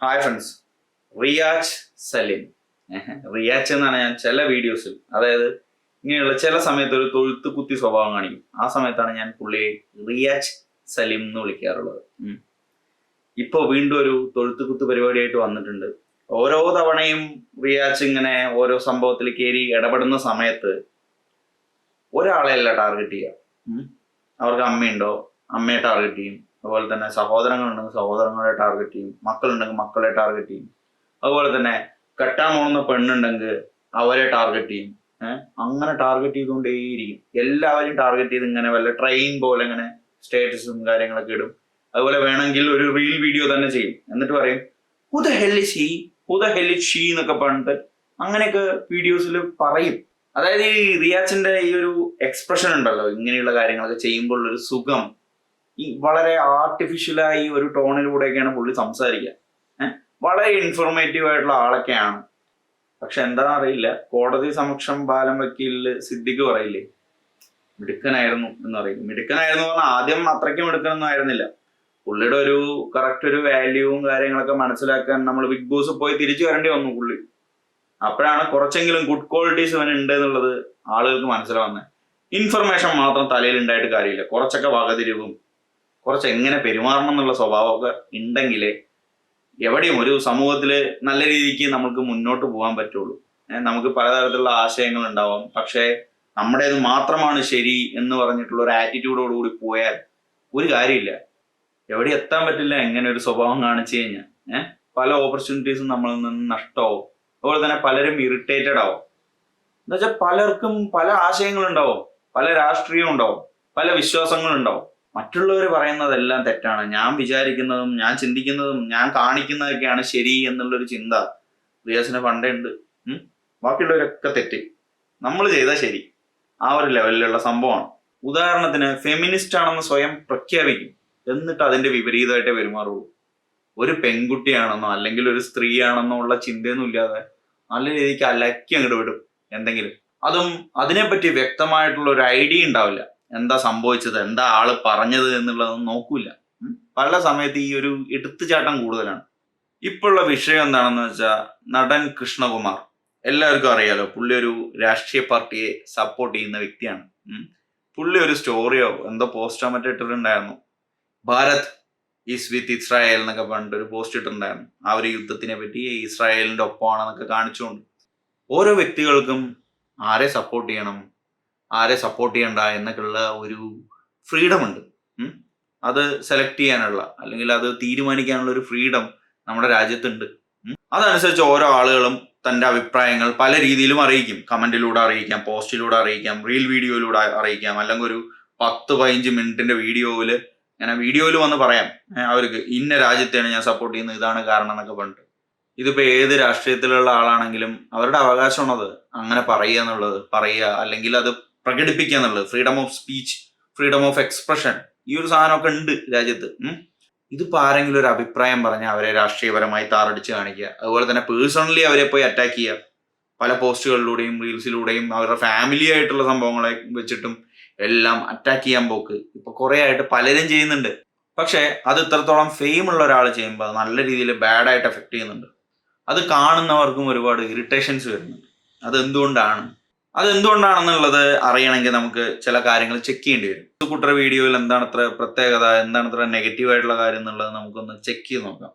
Hi friends, Riyaj Saleem. Riyaj എന്നാണ് ഞാൻ ചില വീഡിയോസിൽ, അതായത് ഇങ്ങനെയുള്ള ചില സമയത്ത് ഒരു തൊഴുത്ത് കുത്തി സ്വഭാവം കാണിക്കും. ആ സമയത്താണ് ഞാൻ പുള്ളിയെ റിയാജ് സലീം എന്ന് വിളിക്കാറുള്ളത്. ഇപ്പൊ വീണ്ടും ഒരു തൊഴുത്ത് കുത്ത് പരിപാടിയായിട്ട് വന്നിട്ടുണ്ട്. ഓരോ തവണയും റിയാജ് ഇങ്ങനെ ഓരോ സംഭവത്തിൽ കയറി ഇടപെടുന്ന സമയത്ത് ഒരാളെയല്ല ടാർഗറ്റ് ചെയ്യുക. അവർക്ക് അമ്മയുണ്ടോ, അമ്മയെ ടാർഗറ്റ് ചെയ്യും. അതുപോലെ തന്നെ സഹോദരങ്ങളുണ്ടെങ്കിൽ സഹോദരങ്ങളെ ടാർഗറ്റ് ചെയ്യും. മക്കളുണ്ടെങ്കിൽ മക്കളെ ടാർഗറ്റ് ചെയ്യും. അതുപോലെ തന്നെ കെട്ടാൻ പോകുന്ന പെണ്ണുണ്ടെങ്കിൽ അവരെ ടാർഗറ്റ് ചെയ്യും. അങ്ങനെ ടാർഗറ്റ് ചെയ്തുകൊണ്ടേയിരിക്കും. എല്ലാവരെയും ടാർഗറ്റ് ചെയ്ത് ഇങ്ങനെ വല്ല ട്രെയിൻ പോലെ ഇങ്ങനെ സ്റ്റേറ്റസും കാര്യങ്ങളൊക്കെ ഇടും. അതുപോലെ വേണമെങ്കിൽ ഒരു റീൽ വീഡിയോ തന്നെ ചെയ്യും. എന്നിട്ട് പറയും who the hell is he, who the hell is she എന്നൊക്കെ പറഞ്ഞിട്ട് അങ്ങനെയൊക്കെ വീഡിയോസിൽ പറയും. അതായത് ഈ റിയാജിന്റെ ഈ ഒരു എക്സ്പ്രഷൻ ഉണ്ടല്ലോ, ഇങ്ങനെയുള്ള കാര്യങ്ങളൊക്കെ ചെയ്യുമ്പോൾ ഒരു സുഖം, ഈ വളരെ ആർട്ടിഫിഷ്യലായി ഒരു ടോണിലൂടെയൊക്കെയാണ് പുള്ളി സംസാരിക്കുക. വളരെ ഇൻഫോർമേറ്റീവ് ആയിട്ടുള്ള ആളൊക്കെയാണ്. പക്ഷെ എന്താണെന്ന് അറിയില്ല, കോടതി സമക്ഷം ബാലം വക്കീലില് സിദ്ദിഖ് പറയില്ലേ മിടുക്കനായിരുന്നു എന്ന് പറയും. മിടുക്കനായിരുന്നു പറഞ്ഞാൽ ആദ്യം അത്രയ്ക്കും മിടുക്കനൊന്നും ആയിരുന്നില്ല. പുള്ളിയുടെ ഒരു കറക്റ്റ് ഒരു വാല്യൂവും കാര്യങ്ങളൊക്കെ മനസ്സിലാക്കാൻ നമ്മൾ ബിഗ് ബോസ് പോയി തിരിച്ചു വരേണ്ടി വന്നു പുള്ളി. അപ്പോഴാണ് കുറച്ചെങ്കിലും ഗുഡ് ക്വാളിറ്റീസ് അവൻ ഉണ്ട് എന്നുള്ളത് ആളുകൾക്ക് മനസ്സിലാവുന്നത്. ഇൻഫർമേഷൻ മാത്രം തലയിൽ ഉണ്ടായിട്ട് കാര്യമില്ല, കുറച്ചൊക്കെ വകതിരിവും കുറച്ച് എങ്ങനെ പെരുമാറണം എന്നുള്ള സ്വഭാവമൊക്കെ ഉണ്ടെങ്കിലേ എവിടെയും ഒരു സമൂഹത്തിൽ നല്ല രീതിക്ക് നമുക്ക് മുന്നോട്ട് പോകാൻ പറ്റുള്ളൂ. നമുക്ക് പലതരത്തിലുള്ള ആശയങ്ങൾ ഉണ്ടാവാം, പക്ഷേ നമ്മുടേത് മാത്രമാണ് ശരി എന്ന് പറഞ്ഞിട്ടുള്ള ഒരു ആറ്റിറ്റ്യൂഡോടുകൂടി പോയാൽ ഒരു കാര്യമില്ല, എവിടെ എത്താൻ പറ്റില്ല. എങ്ങനെ ഒരു സ്വഭാവം കാണിച്ചു കഴിഞ്ഞാൽ പല ഓപ്പർച്യൂണിറ്റീസും നമ്മളിൽ നിന്ന് നഷ്ടമാവും. അതുപോലെ തന്നെ പലരും ഇറിറ്റേറ്റഡ് ആവും. എന്താ വെച്ചാൽ പലർക്കും പല ആശയങ്ങളുണ്ടാവും, പല രാഷ്ട്രീയം ഉണ്ടാവും, പല വിശ്വാസങ്ങളുണ്ടാവും. മറ്റുള്ളവർ പറയുന്നതെല്ലാം തെറ്റാണ്, ഞാൻ വിചാരിക്കുന്നതും ഞാൻ ചിന്തിക്കുന്നതും ഞാൻ കാണിക്കുന്നതൊക്കെയാണ് ശരി എന്നുള്ളൊരു ചിന്ത റിയാസിന് പണ്ടേ ഉണ്ട്. ബാക്കിയുള്ളവരൊക്കെ തെറ്റ്, നമ്മൾ ചെയ്താൽ ശരി, ആ ഒരു ലെവലിലുള്ള സംഭവമാണ്. ഉദാഹരണത്തിന് ഫെമിനിസ്റ്റ് ആണെന്ന് സ്വയം പ്രഖ്യാപിക്കും, എന്നിട്ട് അതിന്റെ വിപരീതമായിട്ടേ പെരുമാറുള്ളൂ. ഒരു പെൺകുട്ടിയാണെന്നോ അല്ലെങ്കിൽ ഒരു സ്ത്രീ ആണെന്നോ ഉള്ള ചിന്തയൊന്നും ഇല്ലാതെ നല്ല രീതിക്ക് അലക്കി അങ്ങോട്ട് വിടും എന്തെങ്കിലും. അതും അതിനെപ്പറ്റി വ്യക്തമായിട്ടുള്ള ഒരു ഐഡിയ ഉണ്ടാവില്ല, എന്താ സംഭവിച്ചത്, എന്താ ആള് പറഞ്ഞത് എന്നുള്ളതൊന്നും നോക്കൂല. പല സമയത്ത് ഈ ഒരു എടുത്തുചാട്ടം കൂടുതലാണ്. ഇപ്പോഴുള്ള വിഷയം എന്താണെന്ന് വെച്ചാൽ നടൻ കൃഷ്ണകുമാർ, എല്ലാവർക്കും അറിയാലോ, പുള്ളി ഒരു രാഷ്ട്രീയ പാർട്ടിയെ സപ്പോർട്ട് ചെയ്യുന്ന വ്യക്തിയാണ്. പുള്ളി ഒരു സ്റ്റോറിയോ എന്തോ പോസ്റ്റോ മറ്റോ ഇട്ടിട്ടുണ്ടായിരുന്നു, ഭാരത് ഈസ് വിത്ത് ഇസ്രായേൽ എന്നൊക്കെ പറഞ്ഞിട്ട് ഒരു പോസ്റ്റ് ഇട്ടിട്ടുണ്ടായിരുന്നു. ആ ഒരു യുദ്ധത്തിനെ പറ്റി ഇസ്രായേലിന്റെ ഒപ്പമാണെന്നൊക്കെ കാണിച്ചുകൊണ്ട് ഓരോ വ്യക്തികൾക്കും ആരെ സപ്പോർട്ട് ചെയ്യണം ആരെ സപ്പോർട്ട് ചെയ്യണ്ട എന്നൊക്കെയുള്ള ഒരു ഫ്രീഡം ഉണ്ട്. അത് സെലക്ട് ചെയ്യാനുള്ള അല്ലെങ്കിൽ അത് തീരുമാനിക്കാനുള്ള ഒരു ഫ്രീഡം നമ്മുടെ രാജ്യത്തുണ്ട്. അതനുസരിച്ച് ഓരോ ആളുകളും തൻ്റെ അഭിപ്രായങ്ങൾ പല രീതിയിലും അറിയിക്കും. കമന്റിലൂടെ അറിയിക്കാം, പോസ്റ്റിലൂടെ അറിയിക്കാം, റീൽ വീഡിയോയിലൂടെ അറിയിക്കാം, അല്ലെങ്കിൽ ഒരു 10-15 മിനിറ്റിന്റെ വീഡിയോയിൽ വന്ന് പറയാം അവർക്ക് ഇന്ന രാജ്യത്തെയാണ് ഞാൻ സപ്പോർട്ട് ചെയ്യുന്നത്, ഇതാണ് കാരണം എന്നൊക്കെ പറഞ്ഞിട്ട്. ഇതിപ്പോ ഏത് രാഷ്ട്രീയത്തിലുള്ള ആളാണെങ്കിലും അവരുടെ അവകാശമാണത് അങ്ങനെ പറയുക എന്നുള്ളത്, അല്ലെങ്കിൽ അത് പ്രകടിപ്പിക്കുക എന്നുള്ളത്. Freedom of speech, freedom of expression, ഈ ഒരു സാധനമൊക്കെ ഉണ്ട് രാജ്യത്ത്. ഇതിപ്പോ ആരെങ്കിലും ഒരു അഭിപ്രായം പറഞ്ഞാൽ അവരെ രാഷ്ട്രീയപരമായി താറടിച്ച് കാണിക്കുക, അതുപോലെ തന്നെ പേഴ്സണലി അവരെ പോയി അറ്റാക്ക് ചെയ്യുക, പല പോസ്റ്റുകളിലൂടെയും റീൽസിലൂടെയും അവരുടെ ഫാമിലി ആയിട്ടുള്ള സംഭവങ്ങളെ വെച്ചിട്ടും എല്ലാം അറ്റാക്ക് ചെയ്യാൻ പോക്ക് ഇപ്പൊ കുറെ ആയിട്ട് പലരും ചെയ്യുന്നുണ്ട്. പക്ഷെ അത് ഇത്രത്തോളം ഫെയിം ഉള്ള ഒരാൾ ചെയ്യുമ്പോൾ അത് നല്ല രീതിയിൽ ബാഡായിട്ട് എഫക്ട് ചെയ്യുന്നുണ്ട്. അത് കാണുന്നവർക്കും ഒരുപാട് ഇറിറ്റേഷൻസ് വരുന്നുണ്ട്. അതെന്തുകൊണ്ടാണെന്നുള്ളത് അറിയണമെങ്കിൽ നമുക്ക് ചില കാര്യങ്ങൾ ചെക്ക് ചെയ്യേണ്ടി വരും. കുട്ടറ വീഡിയോയിൽ എന്താണ് ഇത്ര പ്രത്യേകത, എന്താണ് ഇത്ര നെഗറ്റീവ് ആയിട്ടുള്ള കാര്യം എന്നുള്ളത് നമുക്കൊന്ന് ചെക്ക് ചെയ്ത് നോക്കാം.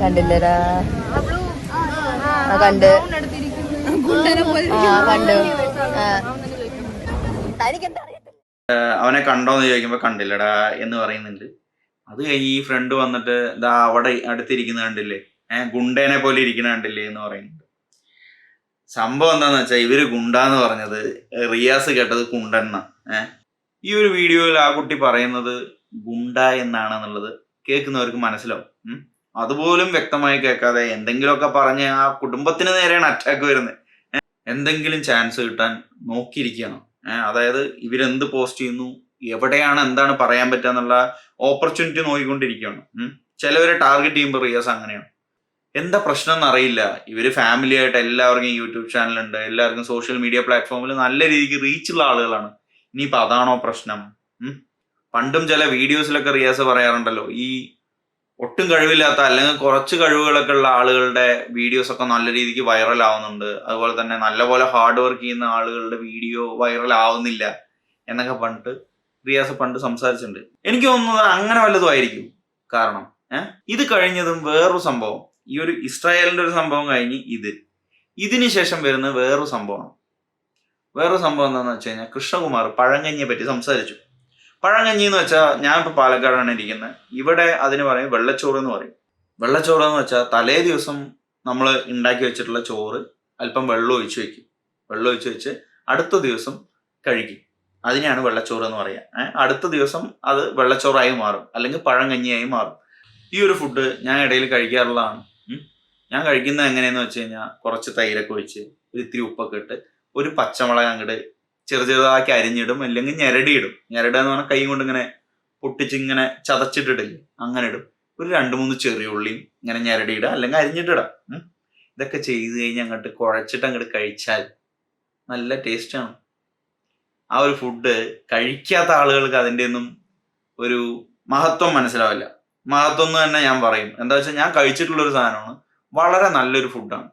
കണ്ടില്ലടാ, കണ്ട് അവനെ കണ്ടോന്ന് ചോദിക്കുമ്പോ കണ്ടില്ലടാ എന്ന് പറയുന്നുണ്ട്. അത് കഴിഞ്ഞ് ഈ ഫ്രണ്ട് വന്നിട്ട് ഇതാ അവിടെ അടുത്തിരിക്കുന്ന കണ്ടില്ലേ, ഗുണ്ടേനെ പോലെ ഇരിക്കുന്ന കണ്ടില്ലേ എന്ന് പറയുന്നുണ്ട്. സംഭവം എന്താന്ന് വെച്ചാൽ ഇവര് ഗുണ്ടാന്ന് പറഞ്ഞത് റിയാസ് കേട്ടത് കുണ്ടെന്ന. ഈ ഒരു വീഡിയോയിൽ ആ കുട്ടി പറയുന്നത് ഗുണ്ട എന്നാണെന്നുള്ളത് കേൾക്കുന്നവർക്ക് മനസ്സിലാവും. അതുപോലും വ്യക്തമായി കേൾക്കാതെ എന്തെങ്കിലുമൊക്കെ പറഞ്ഞ് ആ കുടുംബത്തിന് നേരെയാണ് അറ്റാക്ക് വരുന്നത്. എന്തെങ്കിലും ചാൻസ് കിട്ടാൻ നോക്കിയിരിക്കുകയാണ്. അതായത് ഇവരെന്ത് പോസ്റ്റ് ചെയ്യുന്നു, എവിടെയാണ് എന്താണ് പറയാൻ പറ്റുക എന്നുള്ള ഓപ്പർച്യൂണിറ്റി നോക്കിക്കൊണ്ടിരിക്കുകയാണ്. ചിലവരെ ടാർഗറ്റ് ചെയ്യുമ്പോൾ റിയാസ് അങ്ങനെയാണ്. എന്താ പ്രശ്നം എന്നറിയില്ല. ഇവര് ഫാമിലി ആയിട്ട് എല്ലാവർക്കും യൂട്യൂബ് ചാനലുണ്ട്, എല്ലാവർക്കും സോഷ്യൽ മീഡിയ പ്ലാറ്റ്ഫോമിൽ നല്ല രീതിക്ക് റീച്ചുള്ള ആളുകളാണ്. ഇനിയിപ്പോൾ അതാണോ പ്രശ്നം? പണ്ടും ചില വീഡിയോസിലൊക്കെ റിയാസ് പറയാറുണ്ടല്ലോ, ഈ ഒട്ടും കഴിവില്ലാത്ത അല്ലെങ്കിൽ കുറച്ച് കഴിവുകളൊക്കെ ഉള്ള ആളുകളുടെ വീഡിയോസ് ഒക്കെ നല്ല രീതിക്ക് വൈറൽ ആവുന്നുണ്ട്, അതുപോലെ തന്നെ നല്ലപോലെ ഹാർഡ് വർക്ക് ചെയ്യുന്ന ആളുകളുടെ വീഡിയോ വൈറൽ ആവുന്നില്ല എന്നൊക്കെ റിയാസ് പണ്ട് സംസാരിച്ചിട്ടുണ്ട്. എനിക്ക് തോന്നുന്നത് അങ്ങനെ വല്ലതും ആയിരിക്കും കാരണം. ഇത് കഴിഞ്ഞതും വേറൊരു സംഭവം, ഈ ഒരു ഇസ്രായേലിന്റെ ഒരു സംഭവം കഴിഞ്ഞ് ഇതിന് ശേഷം വരുന്ന വേറൊരു സംഭവം എന്താണെന്ന് വെച്ച് കഴിഞ്ഞാൽ കൃഷ്ണകുമാർ പഴങ്കഞ്ഞിയെ പറ്റി സംസാരിച്ചു. പഴങ്കഞ്ഞി എന്ന് വെച്ചാൽ, ഞാനിപ്പോൾ പാലക്കാടാണ് ഇരിക്കുന്നത്, ഇവിടെ അതിന് പറയും വെള്ളച്ചോറ് എന്ന് പറയും. വെള്ളച്ചോറ് എന്ന് വെച്ചാൽ തലേ ദിവസം നമ്മൾ ഉണ്ടാക്കി വെച്ചിട്ടുള്ള ചോറ് അല്പം വെള്ളം ഒഴിച്ച് വെക്കും. വെള്ളം ഒഴിച്ച് വെച്ച് അടുത്ത ദിവസം കഴിക്കും. അതിനെയാണ് വെള്ളച്ചോറ് എന്ന് പറയുക. അടുത്ത ദിവസം അത് വെള്ളച്ചോറായി മാറും, അല്ലെങ്കിൽ പഴങ്കഞ്ഞിയായി മാറും. ഈ ഒരു ഫുഡ് ഞാൻ ഇടയിൽ കഴിക്കാറുള്ളതാണ്. ഞാൻ കഴിക്കുന്നത് എങ്ങനെയെന്ന് വെച്ച് കഴിഞ്ഞാൽ, കുറച്ച് തൈരൊക്കെ ഒഴിച്ച് ഒരു ഇത്തിരി ഉപ്പൊക്കെ ഇട്ട് ഒരു പച്ചമുളക് അങ്ങോട്ട് ചെറുതാക്കി അരിഞ്ഞിടും, അല്ലെങ്കിൽ ഞെരടിയിടും. ഞെരടുക എന്ന് പറഞ്ഞാൽ കൈ കൊണ്ട് ഇങ്ങനെ പൊട്ടിച്ചിങ്ങനെ ചതച്ചിട്ടിടില്ലേ, അങ്ങനെ ഇടും. ഒരു 2-3 ചെറിയ ഉള്ളിയും ഇങ്ങനെ ഞെരടിയിടുക, അല്ലെങ്കിൽ അരിഞ്ഞിട്ടിടാം. ഇതൊക്കെ ചെയ്ത് കഴിഞ്ഞ് അങ്ങോട്ട് കുഴച്ചിട്ട് അങ്ങോട്ട് കഴിച്ചാൽ നല്ല ടേസ്റ്റാണ്. ആ ഒരു ഫുഡ് കഴിക്കാത്ത ആളുകൾക്ക് അതിൻ്റെ ഒന്നും ഒരു മഹത്വം മനസ്സിലാവില്ല. മഹത്വം എന്ന് തന്നെ ഞാൻ പറയും. എന്താ വെച്ചാൽ, ഞാൻ കഴിച്ചിട്ടുള്ളൊരു സാധനമാണ്, വളരെ നല്ലൊരു ഫുഡാണ്.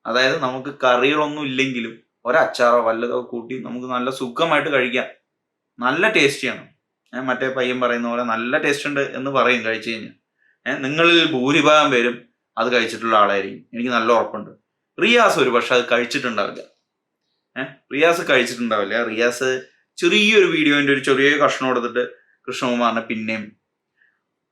അതായത് നമുക്ക് കറികളൊന്നും ഇല്ലെങ്കിലും ഒരച്ചാറോ വല്ലതോ കൂട്ടി നമുക്ക് നല്ല സുഖമായിട്ട് കഴിക്കാം. നല്ല ടേസ്റ്റിയാണ്. മറ്റേ പയ്യൻ പറയുന്ന പോലെ നല്ല ടേസ്റ്റ് ഉണ്ട് എന്ന് പറയും കഴിച്ചു കഴിഞ്ഞാൽ. നിങ്ങളിൽ ഭൂരിഭാഗം പേരും അത് കഴിച്ചിട്ടുള്ള ആളായിരിക്കും, എനിക്ക് നല്ല ഉറപ്പുണ്ട്. റിയാസ് ഒരു പക്ഷെ അത് കഴിച്ചിട്ടുണ്ടാവില്ല. റിയാസ് ചെറിയൊരു വീഡിയോന്റെ ഒരു ചെറിയ കഷ്ണം എടുത്തിട്ട് കൃഷ്ണകുമാറിനെ പിന്നെയും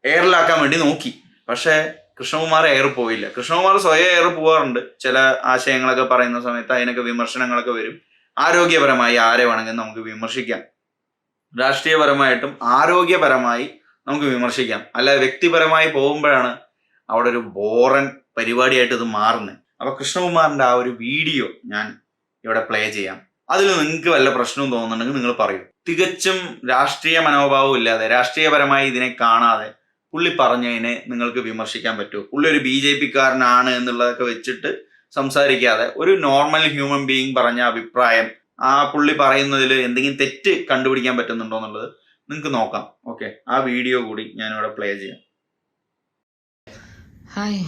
എയറിലാക്കാൻ വേണ്ടി നോക്കി. പക്ഷേ കൃഷ്ണകുമാർ എയർ പോയില്ല. കൃഷ്ണകുമാർ സ്വയം എയർ പോവാറുണ്ട്. ചില ആശയങ്ങളൊക്കെ പറയുന്ന സമയത്ത് അതിനൊക്കെ വിമർശനങ്ങളൊക്കെ വരും. ആരോഗ്യപരമായി ആരെ വേണമെങ്കിലും നമുക്ക് വിമർശിക്കാം, രാഷ്ട്രീയപരമായിട്ടും ആരോഗ്യപരമായി നമുക്ക് വിമർശിക്കാം. അല്ല വ്യക്തിപരമായി പോകുമ്പോഴാണ് അവിടെ ഒരു ബോറൻ പരിപാടിയായിട്ട് ഇത് മാറുന്നത്. അപ്പൊ കൃഷ്ണകുമാറിന്റെ ആ ഒരു വീഡിയോ ഞാൻ ഇവിടെ പ്ലേ ചെയ്യാം. അതിൽ നിങ്ങൾക്ക് വല്ല പ്രശ്നവും തോന്നുന്നുണ്ടെങ്കിൽ നിങ്ങൾ പറയൂ. തികച്ചും രാഷ്ട്രീയ മനോഭാവം ഇല്ലാതെ, രാഷ്ട്രീയപരമായി ഇതിനെ കാണാതെ പുള്ളി പറഞ്ഞതിനെ നിങ്ങൾക്ക് വിമർശിക്കാൻ പറ്റുമോ? പുള്ളി ഒരു BJP-കാരനാണ് എന്നുള്ളതൊക്കെ വെച്ചിട്ട് സംസാരിക്കാതെ ഒരു നോർമൽ ഹ്യൂമൻ ബീയിങ് പറഞ്ഞ അഭിപ്രായം, ആ പുള്ളി പറയുന്നതിൽ എന്തെങ്കിലും തെറ്റ് കണ്ടുപിടിക്കാൻ പറ്റുന്നുണ്ടോ എന്നുള്ളത് നിങ്ങൾക്ക് നോക്കാം. ഓക്കെ, ആ വീഡിയോ കൂടി ഞാനിവിടെ പ്ലേ ചെയ്യാം. Hi.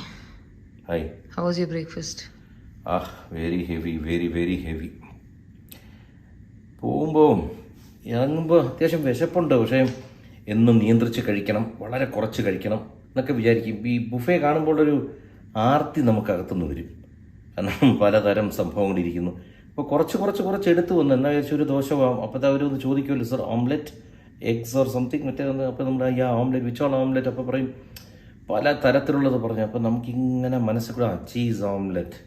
Hi. How was your breakfast? Very heavy, very very heavy. പോകുമ്പോൾ ഇറങ്ങുമ്പോൾ അത്യാവശ്യം വിശപ്പുണ്ട്, പക്ഷേ എന്നും നിയന്ത്രിച്ച് കഴിക്കണം, വളരെ കുറച്ച് കഴിക്കണം എന്നൊക്കെ വിചാരിക്കും. ഈ ബുഫേ കാണുമ്പോൾ ഒരു ആർത്തി നമുക്കകത്തുനിന്ന് വരും. കാരണം പലതരം സംഭവങ്ങളിരിക്കുന്നു. അപ്പോൾ കുറച്ച് എടുത്ത് വന്നു. എന്നാൽ വിചാരിച്ചു ഒരു ദോശ പോകാം. അപ്പോൾ അവരൊന്ന് ചോദിക്കുമല്ലോ, sir omelette eggs or something മറ്റേ. അപ്പോൾ നമ്മൾ ഓംലെറ്റ് വിച്ചോൾ ഓംലെറ്റ് അപ്പോൾ പറയും പല തരത്തിലുള്ളത് പറഞ്ഞു. അപ്പോൾ നമുക്കിങ്ങനെ മനസ്സിൽ കൂടെ ചീസ് ഓംലെറ്റ്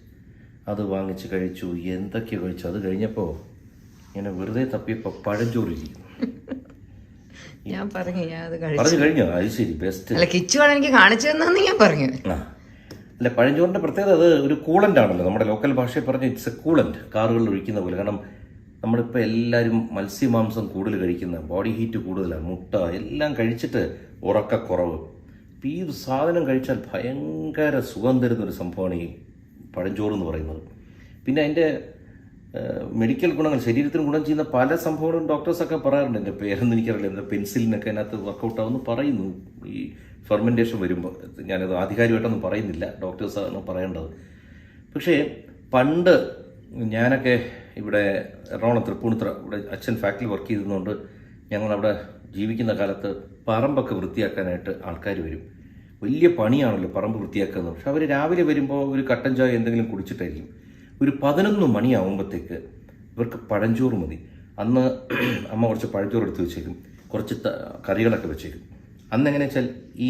അത് വാങ്ങിച്ച് കഴിച്ചു, എന്തൊക്കെയോ കഴിച്ചു. അത് കഴിഞ്ഞപ്പോൾ ഇങ്ങനെ വെറുതെ തപ്പിയപ്പോൾ പഴഞ്ചോറിരിക്കുന്നു. ഞാൻ പറഞ്ഞു കഴിഞ്ഞോ? അത് ശരി, ബെസ്റ്റ്. അല്ല, കിച്ചുവാണ് എനിക്ക് കാണിച്ചു തന്നെന്ന് ഞാൻ പറഞ്ഞു. അല്ല, പഴഞ്ചോറിൻ്റെ പ്രത്യേകത അത് ഒരു കൂളൻ്റ് ആണല്ലോ. നമ്മുടെ ലോക്കൽ ഭാഷയിൽ പറഞ്ഞ ഇറ്റ്സ് എ കൂളൻ്റ്, കാറുകളിൽ ഒഴിക്കുന്ന പോലെ. കാരണം നമ്മളിപ്പോൾ എല്ലാവരും മത്സ്യമാംസം കൂടുതൽ കഴിക്കുന്ന, ബോഡി ഹീറ്റ് കൂടുതലാണ്, മുട്ട എല്ലാം കഴിച്ചിട്ട് ഉറക്കക്കുറവ്. അപ്പോൾ ഈ സാധനം കഴിച്ചാൽ ഭയങ്കര സുഖം തരുന്നൊരു സംഭവമാണ് ഈ പഴഞ്ചോറ് എന്ന് പറയുന്നത്. പിന്നെ അതിൻ്റെ മെഡിക്കൽ ഗുണങ്ങൾ, ശരീരത്തിന് ഗുണം ചെയ്യുന്ന പല സംഭവങ്ങളും ഡോക്ടേഴ്സൊക്കെ പറയാറുണ്ട്. എൻ്റെ പേരൊന്നും എനിക്കറിയില്ല, എന്താ പെൻസിലിനൊക്കെ അതിനകത്ത് വർക്കൗട്ട് ആവുമെന്ന് പറയുന്നു ഈ ഫെർമെൻറ്റേഷൻ വരുമ്പോൾ. ഞാനത് ആധികാരികമായിട്ടൊന്നും പറയുന്നില്ല, ഡോക്ടേഴ്സാണ് പറയേണ്ടത്. പക്ഷേ പണ്ട് ഞാനൊക്കെ ഇവിടെ എറണാകുളം തൃപ്പൂണിത്തുറ ഇവിടെ അച്ഛൻ ഫാക്ടറിയിൽ വർക്ക് ചെയ്തതുകൊണ്ട് ഞങ്ങളവിടെ ജീവിക്കുന്ന കാലത്ത് പറമ്പൊക്കെ വൃത്തിയാക്കാനായിട്ട് ആൾക്കാർ വരും. വലിയ പണിയാണല്ലോ പറമ്പ് വൃത്തിയാക്കുന്നത്. പക്ഷെ അവർ രാവിലെ വരുമ്പോൾ ഒരു കട്ടൻ ചായ എന്തെങ്കിലും കുടിച്ചിട്ടായിരിക്കും. ഒരു 11 മണിയാവുമ്പോഴത്തേക്ക് ഇവർക്ക് പഴഞ്ചോറ് മതി. അന്ന് അമ്മ കുറച്ച് പഴഞ്ചോറ് എടുത്ത് വെച്ചേക്കും, കുറച്ച് കറികളൊക്കെ വെച്ചേക്കും. അന്ന് എങ്ങനെയാ വെച്ചാൽ ഈ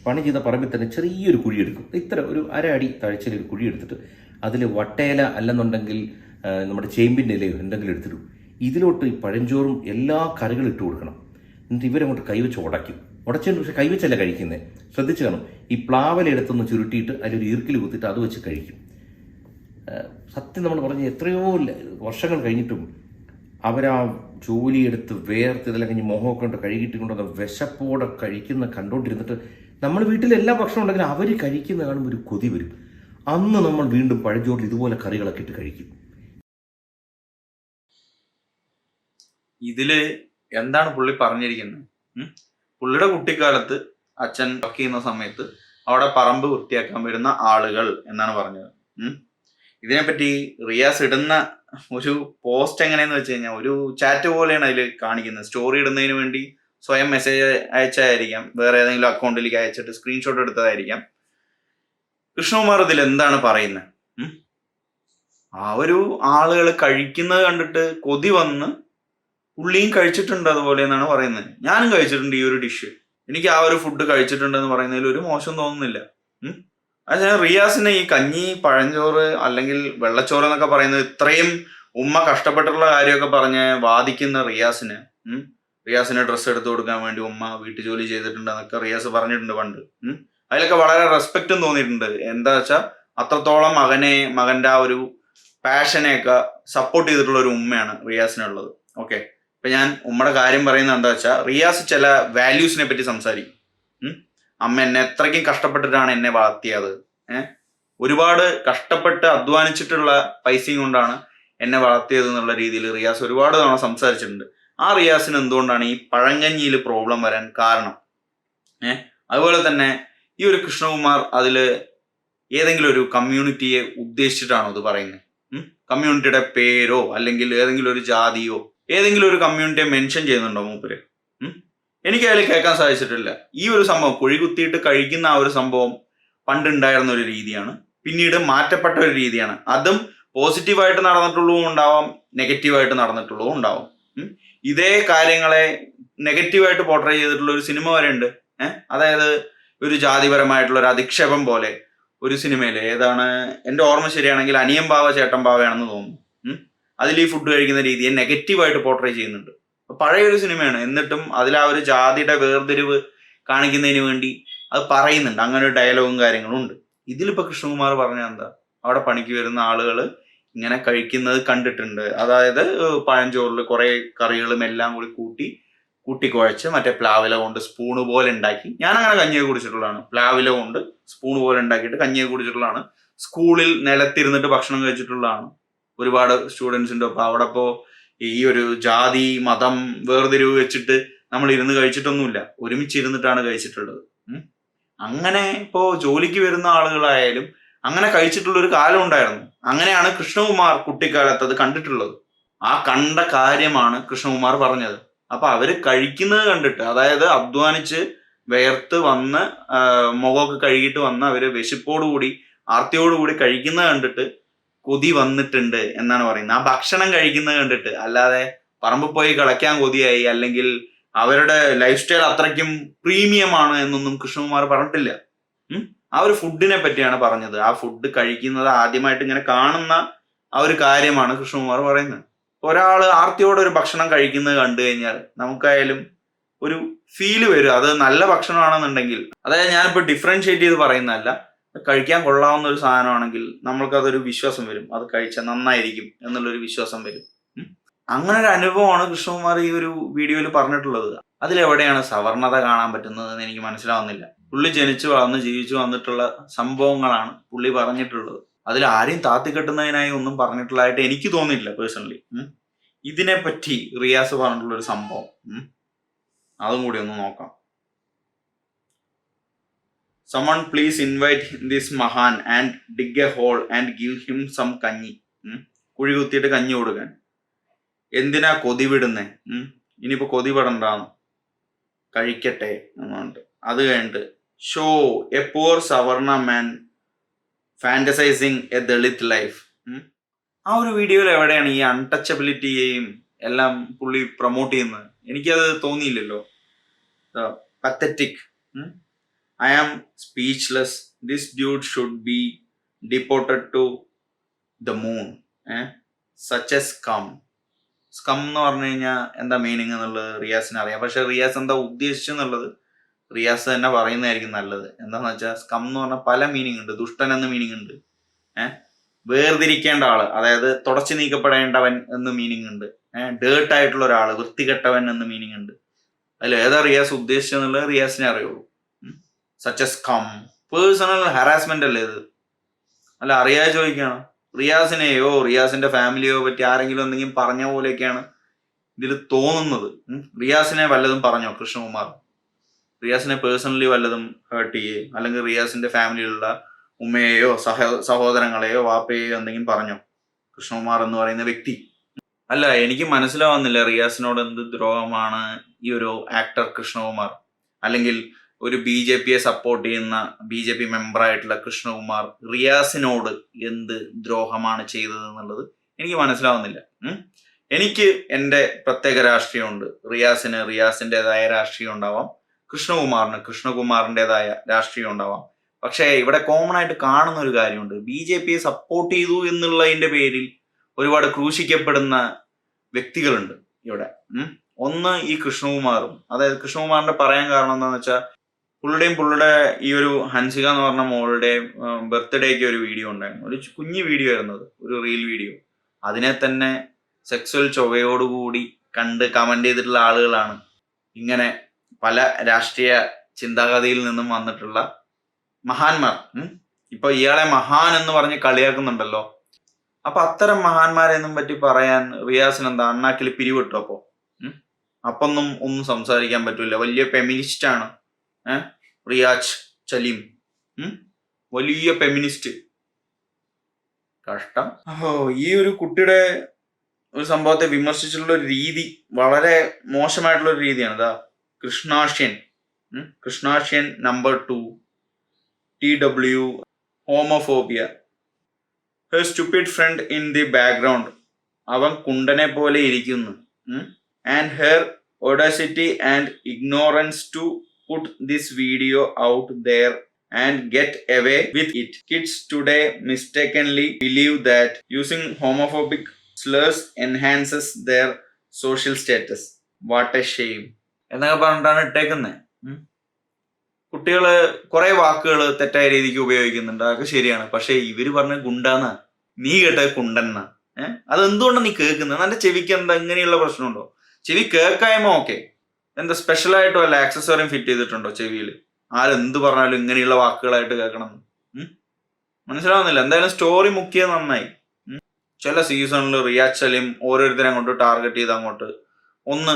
പണി ചെയ്ത പറമ്പിൽ തന്നെ ചെറിയൊരു കുഴിയെടുക്കും. ഇത്ര ഒരു 1.5 അടി താഴ്ചയിൽ കുഴിയെടുത്തിട്ട് അതിൽ വട്ടയില അല്ലെന്നുണ്ടെങ്കിൽ നമ്മുടെ ചേമ്പിൻ്റെ ഇലയോ എന്തെങ്കിലും എടുത്തിടും. ഇതിലോട്ട് ഈ പഴഞ്ചോറും എല്ലാ കറികളും ഇട്ട് കൊടുക്കണം. എന്നിട്ട് ഇവരങ്ങോട്ട് കൈവച്ച് ഉടച്ചതിന് പക്ഷേ കൈവച്ചല്ല കഴിക്കുന്നത്, ശ്രദ്ധിച്ച് കാണും. ഈ പ്ലാവലെടുത്തൊന്ന് ചുരുട്ടിയിട്ട് അതിലൊരു ഈർക്കിൽ കുത്തിയിട്ട് അത് വെച്ച് കഴിക്കും. സത്യം നമ്മൾ പറഞ്ഞ് എത്രയോ വർഷങ്ങൾ കഴിഞ്ഞിട്ടും അവരാ ജോലിയെടുത്ത് വേർത്ത് ഇതെല്ലാം കഴിഞ്ഞ് മോഹമൊക്കെ കൊണ്ട് കഴുകിയിട്ട് കൊണ്ടുവന്ന വിശപ്പോടെ കഴിക്കുന്ന കണ്ടുകൊണ്ടിരുന്നിട്ട് നമ്മൾ വീട്ടിൽ എല്ലാ ഭക്ഷണം ഉണ്ടെങ്കിലും അവർ കഴിക്കുന്ന കാണുമ്പോൾ ഒരു കൊതി വരും. അന്ന് നമ്മൾ വീണ്ടും പഴഞ്ചോറിൽ ഇതുപോലെ കറികളൊക്കെ ഇട്ട് കഴിക്കും. ഇതില് എന്താണ് പുള്ളി പറഞ്ഞിരിക്കുന്നത്? പുള്ളിയുടെ കുട്ടിക്കാലത്ത് അച്ഛൻ വർക്ക് ചെയ്യുന്ന സമയത്ത് അവിടെ പറമ്പ് വൃത്തിയാക്കാൻ വരുന്ന ആളുകൾ എന്നാണ് പറഞ്ഞത്. ഇതിനെപ്പറ്റി റിയാസ് ഇടുന്ന ഒരു പോസ്റ്റ് എങ്ങനെയെന്ന് വെച്ച് കഴിഞ്ഞാൽ ഒരു ചാറ്റ് പോലെയാണ് അതിൽ കാണിക്കുന്നത്. സ്റ്റോറി ഇടുന്നതിന് വേണ്ടി സ്വയം മെസ്സേജ് അയച്ചതായിരിക്കാം, വേറെ ഏതെങ്കിലും അക്കൗണ്ടിലേക്ക് അയച്ചിട്ട് സ്ക്രീൻഷോട്ട് എടുത്തതായിരിക്കാം. കൃഷ്ണകുമാർ ഇതിൽ എന്താണ് പറയുന്നത്? ആ ഒരു ആളുകൾ കഴിക്കുന്നത് കണ്ടിട്ട് കൊതി വന്ന് പുള്ളിയും കഴിച്ചിട്ടുണ്ട് അതുപോലെ എന്നാണ് പറയുന്നത്. ഞാനും കഴിച്ചിട്ടുണ്ട് ഈ ഒരു ഡിഷ്. എനിക്ക് ആ ഒരു ഫുഡ് കഴിച്ചിട്ടുണ്ടെന്ന് പറയുന്നതിൽ ഒരു മോശം തോന്നുന്നില്ല. അത് റിയാസിന് ഈ കഞ്ഞി, പഴഞ്ചോറ് അല്ലെങ്കിൽ വെള്ളച്ചോറ് എന്നൊക്കെ പറയുന്നത് ഇത്രയും ഉമ്മ കഷ്ടപ്പെട്ടുള്ള കാര്യമൊക്കെ പറഞ്ഞ് വാദിക്കുന്ന റിയാസിന് ഡ്രസ്സ് എടുത്തു കൊടുക്കാൻ വേണ്ടി ഉമ്മ വീട്ടുജോലി ചെയ്തിട്ടുണ്ട് എന്നൊക്കെ റിയാസ് പറഞ്ഞിട്ടുണ്ട് പണ്ട്. അതിലൊക്കെ വളരെ റെസ്പെക്റ്റും തോന്നിയിട്ടുണ്ട്. എന്താ വെച്ചാൽ അത്രത്തോളം മകന്റെ ആ ഒരു പാഷനെയൊക്കെ സപ്പോർട്ട് ചെയ്തിട്ടുള്ള ഒരു ഉമ്മയാണ് റിയാസിനുള്ളത്. ഓക്കെ, ഇപ്പൊ ഞാൻ ഉമ്മയുടെ കാര്യം പറയുന്നത് എന്താ വെച്ചാൽ റിയാസ് ചില വാല്യൂസിനെ പറ്റി സംസാരിക്കും. അമ്മ എന്നെ എത്രയ്ക്കും കഷ്ടപ്പെട്ടിട്ടാണ് എന്നെ വളർത്തിയത്, ഒരുപാട് കഷ്ടപ്പെട്ട് അധ്വാനിച്ചിട്ടുള്ള പൈസയും കൊണ്ടാണ് എന്നെ വളർത്തിയത് എന്നുള്ള രീതിയിൽ റിയാസ് ഒരുപാട് തവണ സംസാരിച്ചിട്ടുണ്ട്. ആ റിയാസിന് എന്തുകൊണ്ടാണ് ഈ പഴങ്കഞ്ഞിയിൽ പ്രോബ്ലം വരാൻ കാരണം? അതുപോലെ തന്നെ ഈ ഒരു കൃഷ്ണകുമാർ അതില് ഏതെങ്കിലും ഒരു കമ്മ്യൂണിറ്റിയെ ഉദ്ദേശിച്ചിട്ടാണോ ഇത് പറയുന്നത്? കമ്മ്യൂണിറ്റിയുടെ പേരോ അല്ലെങ്കിൽ ഏതെങ്കിലും ഒരു ജാതിയോ ഏതെങ്കിലും ഒരു കമ്മ്യൂണിറ്റിയെ മെൻഷൻ ചെയ്യുന്നുണ്ടോ മൂപ്പര്? എനിക്ക് അതിൽ കേൾക്കാൻ സാധിച്ചിട്ടില്ല. ഈ ഒരു സംഭവം കുഴി കുത്തിയിട്ട് കഴിക്കുന്ന ആ ഒരു സംഭവം പണ്ടുണ്ടായിരുന്ന ഒരു രീതിയാണ്, പിന്നീട് മാറ്റപ്പെട്ട ഒരു രീതിയാണ്. അതും പോസിറ്റീവായിട്ട് നടന്നിട്ടുള്ളതും ഉണ്ടാവാം, നെഗറ്റീവായിട്ട് നടന്നിട്ടുള്ളതും ഉണ്ടാവും. ഇതേ കാര്യങ്ങളെ നെഗറ്റീവായിട്ട് പോർട്രേ ചെയ്തിട്ടുള്ള ഒരു സിനിമ വരെ ഉണ്ട്. അതായത് ഒരു ജാതിപരമായിട്ടുള്ള ഒരു അധിക്ഷേപം പോലെ ഒരു സിനിമയില്, ഏതാണ് എൻ്റെ ഓർമ്മ ശരിയാണെങ്കിൽ അനിയൻ ബാവ ചേട്ടൻ ബാവയാണെന്ന് തോന്നുന്നു. അതിൽ ഈ ഫുഡ് കഴിക്കുന്ന രീതിയെ നെഗറ്റീവായിട്ട് പോർട്രേ ചെയ്യുന്നുണ്ട്. പഴയൊരു സിനിമയാണ്, എന്നിട്ടും അതിൽ ആ ഒരു ജാതിയുടെ വേർതിരിവ് കാണിക്കുന്നതിന് വേണ്ടി അത് പറയുന്നുണ്ട്. അങ്ങനെ ഒരു ഡയലോഗും കാര്യങ്ങളും ഉണ്ട്. ഇതിലിപ്പോ കൃഷ്ണകുമാർ പറഞ്ഞ എന്താ, അവിടെ പണിക്ക് വരുന്ന ആളുകൾ ഇങ്ങനെ കഴിക്കുന്നത് കണ്ടിട്ടുണ്ട്. അതായത് പഴഞ്ചോറിൽ കുറെ കറികളും എല്ലാം കൂടി കൂട്ടിക്കുഴച്ച് മറ്റേ പ്ലാവില കൊണ്ട് സ്പൂണ് പോലെ ഉണ്ടാക്കി, ഞാൻ അങ്ങനെ കഞ്ഞിയെ കുടിച്ചിട്ടുള്ളതാണ്. പ്ലാവില കൊണ്ട് സ്പൂണ് പോലെ ഉണ്ടാക്കിയിട്ട് കഞ്ഞിയെ കുടിച്ചിട്ടുള്ളതാണ്. സ്കൂളിൽ നിലത്തിരുന്നിട്ട് ഭക്ഷണം കഴിച്ചിട്ടുള്ളതാണ്. ഒരുപാട് സ്റ്റുഡൻസിൻ്റെ ഒപ്പം അവിടെ ഇപ്പോൾ ഈ ഒരു ജാതി മതം വേർതിരിവ് വെച്ചിട്ട് നമ്മൾ ഇരുന്ന് കഴിച്ചിട്ടൊന്നുമില്ല, ഒരുമിച്ചിരുന്നിട്ടാണ് കഴിച്ചിട്ടുള്ളത്. അങ്ങനെ ഇപ്പോൾ ജോലിക്ക് വരുന്ന ആളുകളായാലും അങ്ങനെ കഴിച്ചിട്ടുള്ള ഒരു കാലം ഉണ്ടായിരുന്നു. അങ്ങനെയാണ് കൃഷ്ണകുമാർ കുട്ടിക്കാലത്ത് അത് കണ്ടിട്ടുള്ളത്. ആ കണ്ട കാര്യമാണ് കൃഷ്ണകുമാർ പറഞ്ഞത്. അപ്പൊ അവര് കഴിക്കുന്നത് കണ്ടിട്ട്, അതായത് അധ്വാനിച്ച് വേർത്ത് വന്ന് മുഖമൊക്കെ കഴുകിയിട്ട് വന്ന് അവര് വിശപ്പോടുകൂടി ആർത്തിയോടുകൂടി കഴിക്കുന്നത് കണ്ടിട്ട് കൊതി വന്നിട്ടുണ്ട് എന്നാണ് പറയുന്നത്. ആ ഭക്ഷണം കഴിക്കുന്നത് കണ്ടിട്ട്, അല്ലാതെ പറമ്പിൽ പോയി കളയ്ക്കാൻ കൊതിയായി അല്ലെങ്കിൽ അവരുടെ ലൈഫ് സ്റ്റൈൽ അത്രയ്ക്കും പ്രീമിയമാണ് എന്നൊന്നും കൃഷ്ണകുമാർ പറഞ്ഞിട്ടില്ല. ആ ഒരു ഫുഡിനെ പറ്റിയാണ് പറഞ്ഞത്. ആ ഫുഡ് കഴിക്കുന്നത് ആദ്യമായിട്ട് ഇങ്ങനെ കാണുന്ന ആ ഒരു കാര്യമാണ് കൃഷ്ണകുമാർ പറയുന്നത്. ഒരാൾ ആർത്തിയോടെ ഒരു ഭക്ഷണം കഴിക്കുന്നത് കണ്ടു കഴിഞ്ഞാൽ നമുക്കായാലും ഒരു ഫീല് വരും. അത് നല്ല ഭക്ഷണമാണെന്നുണ്ടെങ്കിൽ, അതായത് ഞാനിപ്പോൾ ഡിഫറൻഷിയേറ്റ് ചെയ്ത് പറയുന്നതല്ല, കഴിക്കാൻ കൊള്ളാവുന്ന ഒരു സാധനമാണെങ്കിൽ നമ്മൾക്കതൊരു വിശ്വാസം വരും, അത് കഴിച്ചാൽ നന്നായിരിക്കും എന്നുള്ളൊരു വിശ്വാസം വരും. അങ്ങനെ ഒരു അനുഭവമാണ് കൃഷ്ണകുമാർ ഈ ഒരു വീഡിയോയിൽ പറഞ്ഞിട്ടുള്ളത്. അതിലെവിടെയാണ് സവർണത കാണാൻ പറ്റുന്നതെന്ന് എനിക്ക് മനസ്സിലാവുന്നില്ല. പുള്ളി ജനിച്ചു വളർന്ന് ജീവിച്ചു വന്നിട്ടുള്ള സംഭവങ്ങളാണ് പുള്ളി പറഞ്ഞിട്ടുള്ളത്. അതിൽ ആരെയും താത്തിക്കെട്ടുന്നതിനായി ഒന്നും പറഞ്ഞിട്ടുള്ളതായിട്ട് എനിക്ക് തോന്നിയിട്ടില്ല പേഴ്സണലി. ഇതിനെപ്പറ്റി റിയാസ് പറഞ്ഞിട്ടുള്ള ഒരു സംഭവം അതും കൂടി ഒന്ന് നോക്കാം. Someone please invite this Mahan and dig a hole and give him some കഞ്ഞി. കുഴി കുത്തിയിട്ട് കഞ്ഞി കൊടുക്കാൻ. എന്തിനാ കൊതി വിടുന്നേ? ഇനിയിപ്പോ കൊതി വിടണ്ടാന്ന്, കഴിക്കട്ടെ എന്നുണ്ട്. അത് കഴിഞ്ഞിട്ട് ഷോ എ പോർ സവർണ മാൻ ഫാന്റസൈസിങ് എ ദളിത് ലൈഫ്. ആ ഒരു വീഡിയോയിൽ എവിടെയാണ് ഈ അൺടച്ചബിലിറ്റിയെയും എല്ലാം പുള്ളി പ്രൊമോട്ട് ചെയ്യുന്നത്? എനിക്കത് തോന്നിയില്ലല്ലോ. Pathetic. I am speechless. This dude should be deported to the moon. Such a scum. Scum എന്ന് പറഞ്ഞു കഴിഞ്ഞാൽ എന്താ മീനിങ് എന്നുള്ളത് റിയാസിന് അറിയാം. പക്ഷെ റിയാസ് എന്താ ഉദ്ദേശിച്ചെന്നുള്ളത് റിയാസ് തന്നെ പറയുന്നതായിരിക്കും നല്ലത്. എന്താന്ന് വെച്ചാൽ സ്കം എന്ന് പറഞ്ഞാൽ പല മീനിങ് ഉണ്ട്. ദുഷ്ടൻ എന്ന് മീനിങ് ഉണ്ട്, വേർതിരിക്കേണ്ട ആള്, അതായത് തുടച്ചു നീക്കപ്പെടേണ്ടവൻ എന്ന് മീനിങ് ഉണ്ട്, ഡേർട്ട് ആയിട്ടുള്ള ഒരാള്, വൃത്തികെട്ടവൻ എന്ന് മീനിങ് ഉണ്ട്. അതിൽ ഏതാ റിയാസ് ഉദ്ദേശിച്ചെന്നുള്ളത് റിയാസിനെ അറിയുള്ളൂ. Such scum. Personal harassment അല്ലേ ഇത്? അല്ല, അറിയാതെ ചോദിക്കുകയാണ്. റിയാസിനെയോ റിയാസിന്റെ ഫാമിലിയോ പറ്റി ആരെങ്കിലും എന്തെങ്കിലും പറഞ്ഞ പോലെയൊക്കെയാണ് ഇതിൽ തോന്നുന്നത്. റിയാസിനെ വല്ലതും പറഞ്ഞോ കൃഷ്ണകുമാർ? റിയാസിനെ പേഴ്സണലി വല്ലതും ഹേർട്ട് ചെയ്യേ, അല്ലെങ്കിൽ റിയാസിന്റെ ഫാമിലിയിലുള്ള ഉമ്മയെയോ സഹോദരങ്ങളെയോ വാപ്പയെയോ എന്തെങ്കിലും പറഞ്ഞോ കൃഷ്ണകുമാർ എന്ന് പറയുന്ന വ്യക്തി? അല്ല, എനിക്ക് മനസ്സിലാവുന്നില്ല റിയാസിനോട് എന്ത് ദ്രോഹമാണ് ഈ ഒരു ആക്ടർ കൃഷ്ണകുമാർ, അല്ലെങ്കിൽ ഒരു BJP സപ്പോർട്ട് ചെയ്യുന്ന BJP മെമ്പറായിട്ടുള്ള കൃഷ്ണകുമാർ റിയാസിനോട് എന്ത് ദ്രോഹമാണ് ചെയ്തത് എന്നുള്ളത് എനിക്ക് മനസ്സിലാവുന്നില്ല. എനിക്ക് എൻ്റെ പ്രത്യേക രാഷ്ട്രീയമുണ്ട്. റിയാസിന് റിയാസിൻ്റെതായ രാഷ്ട്രീയം ഉണ്ടാവാം, കൃഷ്ണകുമാറിന് കൃഷ്ണകുമാറിൻ്റെതായ രാഷ്ട്രീയം ഉണ്ടാവാം. പക്ഷേ ഇവിടെ കോമൺ ആയിട്ട് കാണുന്ന ഒരു കാര്യമുണ്ട്. BJP സപ്പോർട്ട് ചെയ്തു എന്നുള്ളതിൻ്റെ പേരിൽ ഒരുപാട് ക്രൂശിക്കപ്പെടുന്ന വ്യക്തികളുണ്ട് ഇവിടെ. ഒന്ന് ഈ കൃഷ്ണകുമാറും. അതായത് കൃഷ്ണകുമാറിന്റെ പറയാൻ കാരണം എന്താണെന്ന് വെച്ചാൽ, പുള്ളിയുടെ ഈ ഒരു ഹൻസിക എന്ന് പറഞ്ഞ മോളുടെ ബർത്ത്ഡേക്ക് ഒരു വീഡിയോ ഉണ്ടായിരുന്നു. ഒരു കുഞ്ഞു വീഡിയോ ആയിരുന്നത്, ഒരു റീൽ വീഡിയോ. അതിനെ തന്നെ സെക്സ്വൽ ചൊവ്വയോടുകൂടി കണ്ട് കമന്റ് ചെയ്തിട്ടുള്ള ആളുകളാണ് ഇങ്ങനെ പല രാഷ്ട്രീയ ചിന്താഗതിയിൽ നിന്നും വന്നിട്ടുള്ള മഹാന്മാർ. ഇപ്പൊ ഇയാളെ മഹാൻ എന്ന് പറഞ്ഞ് കളിയാക്കുന്നുണ്ടല്ലോ. അപ്പൊ അത്തരം മഹാന്മാരെന്നും പറ്റി പറയാൻ റിയാസിന് എന്താ അണ്ണാക്കിൽ പിരിവിട്ടു? അപ്പൊന്നും ഒന്നും സംസാരിക്കാൻ പറ്റൂല. വലിയ ഫെമിനിസ്റ്റ് ആണ് റിയാസ് സലീം, വലിയ ഫെമിനിസ്റ്റ്. കഷ്ടം. ഈ ഒരു കുട്ടിയുടെ ഒരു സംഭവത്തെ വിമർശിച്ചിട്ടുള്ള ഒരു രീതി വളരെ മോശമായിട്ടുള്ള ഒരു രീതിയാണ്. ഇതാ കൃഷ്ണാഷ്യൻ number 2 TW homophobia. Her stupid friend in the background. അവൻ കുണ്ടനെ പോലെ ഇരിക്കുന്നു. And her audacity and ignorance to put this video out there and get away with it. Kids today mistakenly believe that using homophobic slurs enhances their social status. What a shame. എന്നൊക്കെ പറഞ്ഞിട്ടാണ് ഇട്ടേക്കുന്നത്. കുട്ടികള് കുറെ വാക്കുകൾ തെറ്റായ രീതിക്ക് ഉപയോഗിക്കുന്നുണ്ട്, അതൊക്കെ ശരിയാണ്. പക്ഷെ ഇവര് പറഞ്ഞ ഗുണ്ടാന്ന, നീ കേട്ട കുണ്ടെന്ന. അതെന്തുകൊണ്ടാണ് നീ കേൾക്കുന്നത്? എന്റെ ചെവിക്ക് എന്താ ഇങ്ങനെയുള്ള പ്രശ്നമുണ്ടോ? ചെവി കേൾക്കായ്മ ഓക്കെ, എന്താ സ്പെഷ്യലായിട്ട് വല്ല ആക്സസറിയും ഫിറ്റ് ചെയ്തിട്ടുണ്ടോ ചെവിയിൽ? ആരെന്ത് പറഞ്ഞാലും ഇങ്ങനെയുള്ള വാക്കുകളായിട്ട് കേൾക്കണം മനസ്സിലാവുന്നില്ല. എന്തായാലും സ്റ്റോറി മുക്കിയത് നന്നായി. ചില സീസണിൽ റിയാസ് സലീം ഓരോരുത്തരെ അങ്ങോട്ട് ടാർഗറ്റ് ചെയ്ത് അങ്ങോട്ട് ഒന്ന്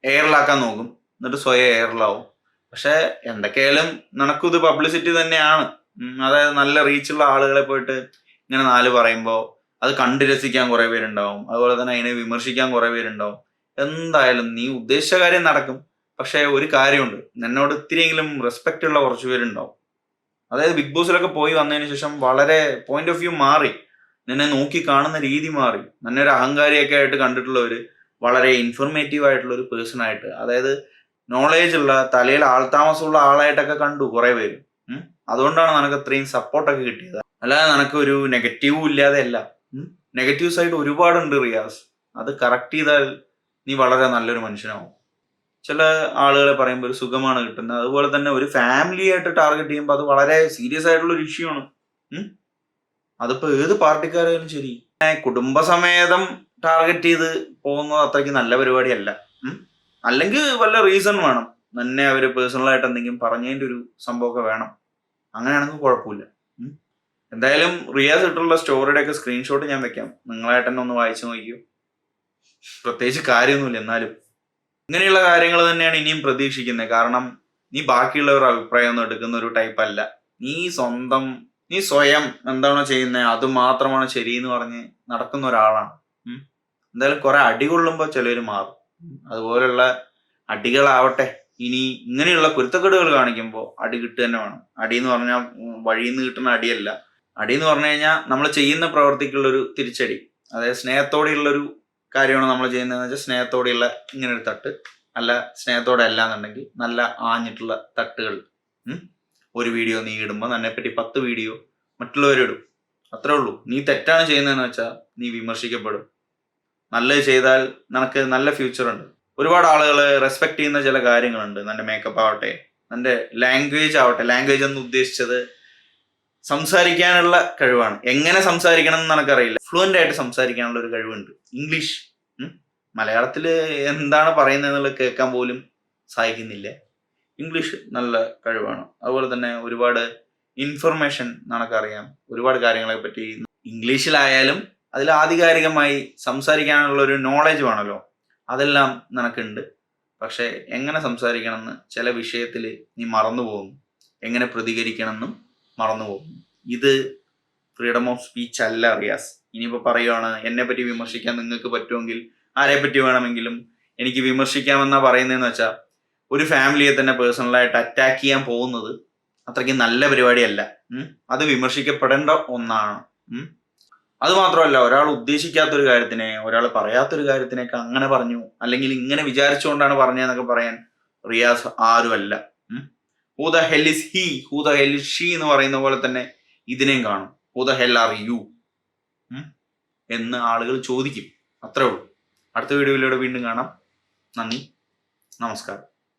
എയറിലാക്കാൻ നോക്കും, എന്നിട്ട് സ്വയം എയറിലാവും. പക്ഷെ എന്തൊക്കെയായാലും നിനക്കിത് പബ്ലിസിറ്റി തന്നെയാണ്. അതായത് നല്ല റീച്ചുള്ള ആളുകളെ പോയിട്ട് ഇങ്ങനെ നാല് പറയുമ്പോൾ അത് കണ്ടു രസിക്കാൻ കുറെ പേരുണ്ടാവും, അതുപോലെ തന്നെ അതിനെ വിമർശിക്കാൻ കുറെ പേരുണ്ടാവും. എന്തായാലും നീ ഉദ്ദേശിച്ച കാര്യം നടക്കും. പക്ഷെ ഒരു കാര്യമുണ്ട്, എന്നോട് ഇത്തിരിയെങ്കിലും റെസ്പെക്റ്റ് ഉള്ള കുറച്ച് പേരുണ്ടാവും. അതായത് ബിഗ് ബോസിലൊക്കെ പോയി വന്നതിന് ശേഷം വളരെ പോയിന്റ് ഓഫ് വ്യൂ മാറി, നിന്നെ നോക്കി കാണുന്ന രീതി മാറി. നിന്നെ ഒരു അഹങ്കാരിയൊക്കെ ആയിട്ട് കണ്ടിട്ടുള്ളവര് വളരെ ഇൻഫോർമേറ്റീവ് ആയിട്ടുള്ള ഒരു പേഴ്സൺ ആയിട്ട്, അതായത് നോളേജ് ഉള്ള തലയിൽ ആൾതാമസമുള്ള ആളായിട്ടൊക്കെ കണ്ടു കുറെ പേര്. അതുകൊണ്ടാണ് നിനക്ക് ഇത്രയും സപ്പോർട്ടൊക്കെ കിട്ടിയത്. അല്ലാതെ നിനക്ക് ഒരു നെഗറ്റീവും ഇല്ലാതെ അല്ല. നെഗറ്റീവ് സൈഡ് ഒരുപാടുണ്ട് റിയാസ്. അത് കറക്റ്റ് ചെയ്താൽ നീ വളരെ നല്ലൊരു മനുഷ്യനാവും. ചില ആളുകളെ പറയുമ്പോൾ ഒരു സുഖമാണ് കിട്ടുന്നത്. അതുപോലെ തന്നെ ഒരു ഫാമിലി ആയിട്ട് ടാർഗറ്റ് ചെയ്യുമ്പോൾ അത് വളരെ സീരിയസ് ആയിട്ടുള്ള ഒരു ഇഷ്യൂ ആണ്. അതിപ്പോ ഏത് പാർട്ടിക്കാരായാലും ശരി, കുടുംബസമേതം ടാർഗറ്റ് ചെയ്ത് പോകുന്നത് അത്രയ്ക്ക് നല്ല പരിപാടിയല്ല. അല്ലെങ്കിൽ വല്ല റീസൺ വേണം, തന്നെ അവര് പേഴ്സണലായിട്ട് എന്തെങ്കിലും പറഞ്ഞതിന്റെ ഒരു സംഭവമൊക്കെ വേണം. അങ്ങനെയാണെങ്കിൽ കുഴപ്പമില്ല. എന്തായാലും റിയാസ് ഇട്ടുള്ള സ്റ്റോറിയുടെ ഒക്കെ സ്ക്രീൻഷോട്ട് ഞാൻ വെക്കാം, നിങ്ങളായിട്ട് തന്നെ ഒന്ന് വായിച്ചു നോക്കിയോ. പ്രത്യേകിച്ച് കാര്യമൊന്നുമില്ല, എന്നാലും ഇങ്ങനെയുള്ള കാര്യങ്ങൾ തന്നെയാണ് ഇനിയും പ്രതീക്ഷിക്കുന്നത്. കാരണം നീ ബാക്കിയുള്ളവരുടെ അഭിപ്രായം ഒന്നും എടുക്കുന്ന ഒരു ടൈപ്പ് അല്ല. നീ സ്വയം എന്താണോ ചെയ്യുന്നത് അത് മാത്രമാണ് ശരിയെന്ന് പറഞ്ഞ് നടക്കുന്ന ഒരാളാണ്. എന്തായാലും കുറെ അടി കൊള്ളുമ്പോൾ ചിലവർ മാറും. അതുപോലുള്ള അടികളാവട്ടെ. ഇനി ഇങ്ങനെയുള്ള കുരുത്തക്കേടുകൾ കാണിക്കുമ്പോൾ അടി കിട്ടുക തന്നെ വേണം. അടി എന്ന് പറഞ്ഞാൽ വഴിയിൽ നിന്ന് കിട്ടുന്ന അടിയല്ല. അടി എന്ന് പറഞ്ഞു കഴിഞ്ഞാൽ നമ്മൾ ചെയ്യുന്ന പ്രവർത്തിക്കുള്ളൊരു തിരിച്ചടി. അതായത് സ്നേഹത്തോടെയുള്ളൊരു കാര്യമാണ് നമ്മൾ ചെയ്യുന്നതെന്ന് വെച്ചാൽ സ്നേഹത്തോടെയുള്ള ഇങ്ങനെ ഒരു തട്ട്, അല്ല സ്നേഹത്തോടെ അല്ല എന്നുണ്ടെങ്കിൽ നല്ല ആഞ്ഞിട്ടുള്ള തട്ടുകൾ. ഒരു വീഡിയോ നീ ഇടുമ്പോൾ നിന്നെപ്പറ്റി 10 വീഡിയോ മറ്റുള്ളവരിടും. അത്രേ ഉള്ളൂ. നീ തെറ്റാണ് ചെയ്യുന്നതെന്ന് വെച്ചാൽ നീ വിമർശിക്കപ്പെടും. നല്ലത് ചെയ്താൽ നിനക്ക് നല്ല ഫ്യൂച്ചർ ഉണ്ട്. ഒരുപാട് ആളുകൾ റെസ്പെക്ട് ചെയ്യുന്ന ചില കാര്യങ്ങളുണ്ട്. നിന്റെ മേക്കപ്പ് ആവട്ടെ, നിന്റെ ലാംഗ്വേജ് ആവട്ടെ. ലാംഗ്വേജ് എന്ന് ഉദ്ദേശിച്ചത് സംസാരിക്കാനുള്ള കഴിവാണ്. എങ്ങനെ സംസാരിക്കണം എന്ന് നിനക്കറിയില്ല, ഫ്ലുവൻ്റ് ആയിട്ട് സംസാരിക്കാനുള്ള ഒരു കഴിവുണ്ട്. ഇംഗ്ലീഷ്, മലയാളത്തിൽ എന്താണ് പറയുന്നത് എന്നുള്ളത് കേൾക്കാൻ പോലും സാധിക്കുന്നില്ല. ഇംഗ്ലീഷ് നല്ല കഴിവാണ്. അതുപോലെ തന്നെ ഒരുപാട് ഇൻഫർമേഷൻ നിനക്കറിയാം, ഒരുപാട് കാര്യങ്ങളെ പറ്റി ഇംഗ്ലീഷിലായാലും അതിൽ ആധികാരികമായി സംസാരിക്കാനുള്ള ഒരു നോളജ് വേണമല്ലോ, അതെല്ലാം നിനക്കുണ്ട്. പക്ഷെ എങ്ങനെ സംസാരിക്കണമെന്ന് ചില വിഷയത്തിൽ നീ മറന്നു പോകുന്നു, എങ്ങനെ പ്രതികരിക്കണമെന്നും മറന്നു പോകുന്നു. ഇത് ഫ്രീഡം ഓഫ് സ്പീച്ച് അല്ല റിയാസ്. ഇനിയിപ്പോൾ പറയുവാണ് എന്നെ പറ്റി വിമർശിക്കാൻ നിങ്ങൾക്ക് പറ്റുമെങ്കിൽ ആരെ പറ്റി വേണമെങ്കിലും എനിക്ക് വിമർശിക്കാമെന്നാ പറയുന്നതെന്ന് വെച്ചാൽ ഒരു ഫാമിലിയെ തന്നെ പേഴ്സണലായിട്ട് അറ്റാക്ക് ചെയ്യാൻ പോകുന്നത് അത്രയ്ക്ക് നല്ല പരിപാടിയല്ല. അത് വിമർശിക്കപ്പെടേണ്ട ഒന്നാണ്. അത് മാത്രമല്ല, ഒരാൾ ഉദ്ദേശിക്കാത്തൊരു കാര്യത്തിനെ, ഒരാൾ പറയാത്തൊരു കാര്യത്തിനൊക്കെ അങ്ങനെ പറഞ്ഞു അല്ലെങ്കിൽ ഇങ്ങനെ വിചാരിച്ചുകൊണ്ടാണ് പറഞ്ഞതെന്നൊക്കെ പറയാൻ റിയാസ് ആരുമല്ല. Who the hell is he, who the hell is she എന്ന് പറയുന്ന പോലെ തന്നെ ഇതിനെയും കാണും. Who the hell are you എന്ന് ആളുകൾ ചോദിക്കും. അത്രേ ഉള്ളൂ. അടുത്ത വീഡിയോയിലൂടെ വീണ്ടും കാണാം. നന്ദി, നമസ്കാരം.